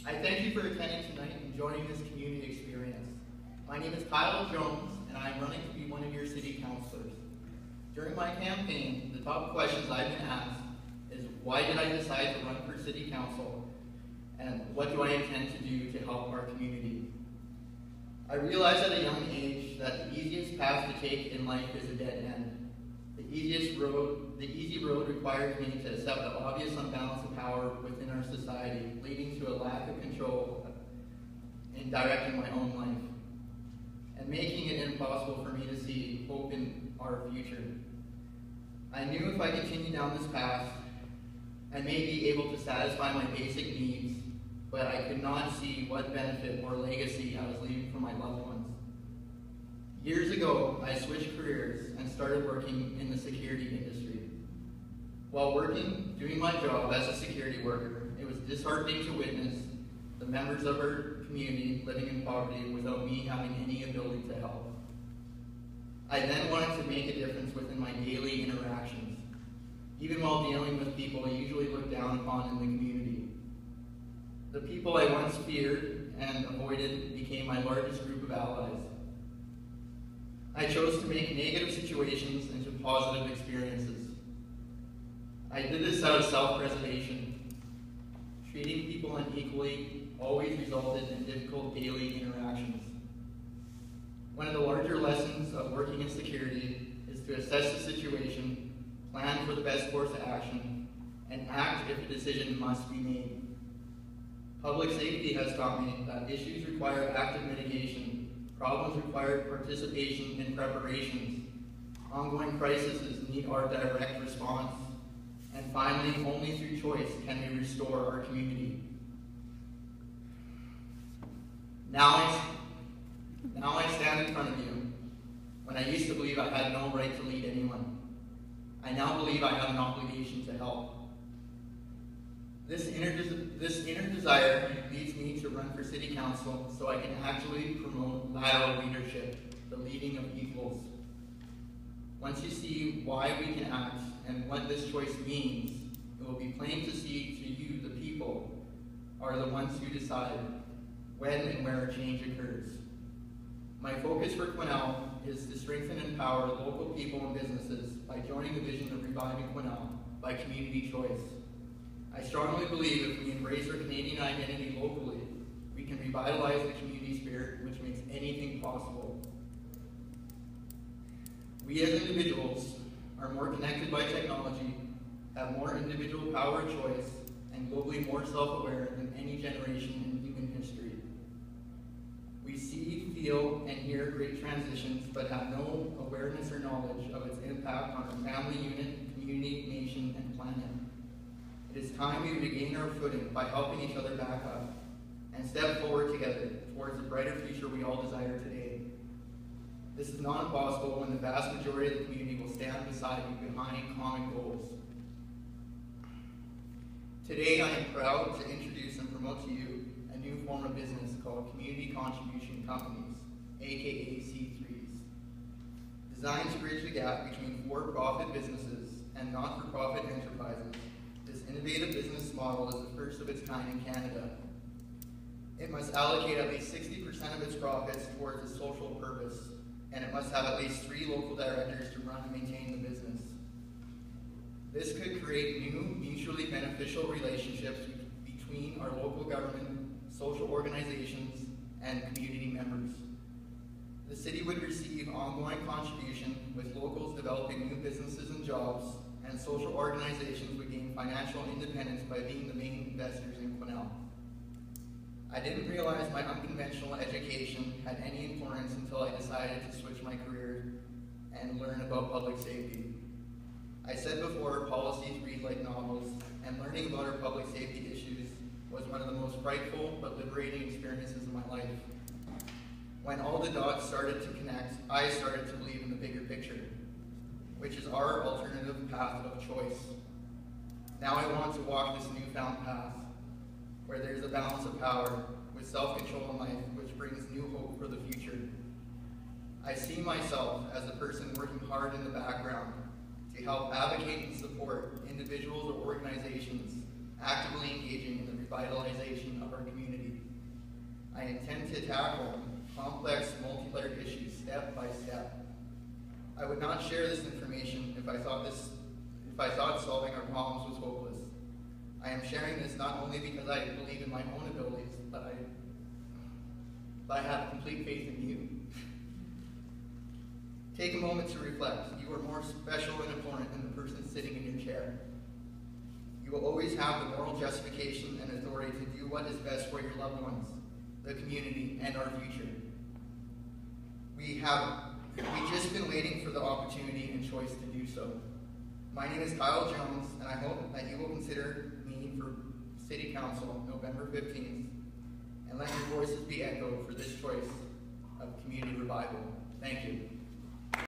I thank you for attending tonight and joining this community experience. My name is Kyle Jones, and I am running to be one of your city councilors. During my campaign, the top questions I've been asked is, why did I decide to run for city council, and what do I intend to do to help our community? I realized at a young age that the easiest path to take in life is a dead end. The easy road requires me to accept the obvious imbalance of power within our society, leading to a lack of control in directing my own life, and making it impossible for me to see hope in our future. I knew if I continued down this path, I may be able to satisfy my basic needs, but I could not see what benefit or legacy I was leaving for my loved ones. Years ago, I switched careers and started working in the security industry. While doing my job as a security worker, it was disheartening to witness the members of our community living in poverty without me having any ability to help. I then wanted to make a difference within my daily interactions, even while dealing with people I usually looked down upon in the community. The people I once feared and avoided became my largest group of allies. I chose to make negative situations into positive experiences. I did this out of self-preservation. Treating people unequally always resulted in difficult daily interactions. One of the larger lessons of working in security is to assess the situation, plan for the best course of action, and act if a decision must be made. Public safety has taught me that issues require active mitigation. Problems require participation in preparations. Ongoing crises need our direct response. And finally, only through choice can we restore our community. Now I stand in front of you when I used to believe I had no right to lead anyone. I now believe I have an obligation to help. This inner desire leads me to run for city council so I can actually promote lateral leadership, the leading of equals. Once you see why we can act and what this choice means, it will be plain to see to you, the people, are the ones who decide when and where change occurs. My focus for Quesnel is to strengthen and empower local people and businesses by joining the vision of reviving Quesnel by community choice. I strongly believe if we embrace our Canadian identity locally, we can revitalize the community spirit, which makes anything possible. We as individuals are more connected by technology, have more individual power of choice, and globally more self-aware than any generation in human history. We see, feel, and hear great transitions, but have no awareness or knowledge of its impact on our family unit, community, nation, and planet. It is time we regain our footing by helping each other back up and step forward together towards the brighter future we all desire today. This is not impossible when the vast majority of the community will stand beside you behind common goals. Today I am proud to introduce and promote to you a new form of business called Community Contribution Companies, aka C3s. Designed to bridge the gap between for-profit businesses and not-for-profit enterprises, this innovative business model is the first of its kind in Canada. It must allocate at least 60% of its profits towards a social purpose, and it must have at least 3 local directors to run and maintain the business. This could create new, mutually beneficial relationships between our local government, social organizations, and community members. The city would receive ongoing contribution, with locals developing new businesses and jobs, and social organizations would gain financial independence by being the main investors in Quesnel. I didn't realize my unconventional education had any importance until I decided to switch my career and learn about public safety. I said before, policies read like novels, and learning about our public safety issues was one of the most frightful but liberating experiences of my life. When all the dots started to connect, I started to believe in the bigger picture, which is our alternative path of choice. Now I want to walk this newfound path, where there is a balance of power with self-control in life, which brings new hope for the future. I see myself as a person working hard in the background to help advocate and support individuals or organizations actively engaging in the revitalization of our community. I intend to tackle complex, multi-layered issues step by step. I would not share this information if I thought solving our problems was hopeless. I am sharing this not only because I believe in my own abilities, but I have complete faith in you. Take a moment to reflect. You are more special and important than the person sitting in your chair. You will always have the moral justification and authority to do what is best for your loved ones, the community, and our future. We've just been waiting for the opportunity and choice to do so. My name is Kyle Jones, and I hope that you will consider me for City Council November 15th, and let your voices be echoed for this choice of community revival. Thank you.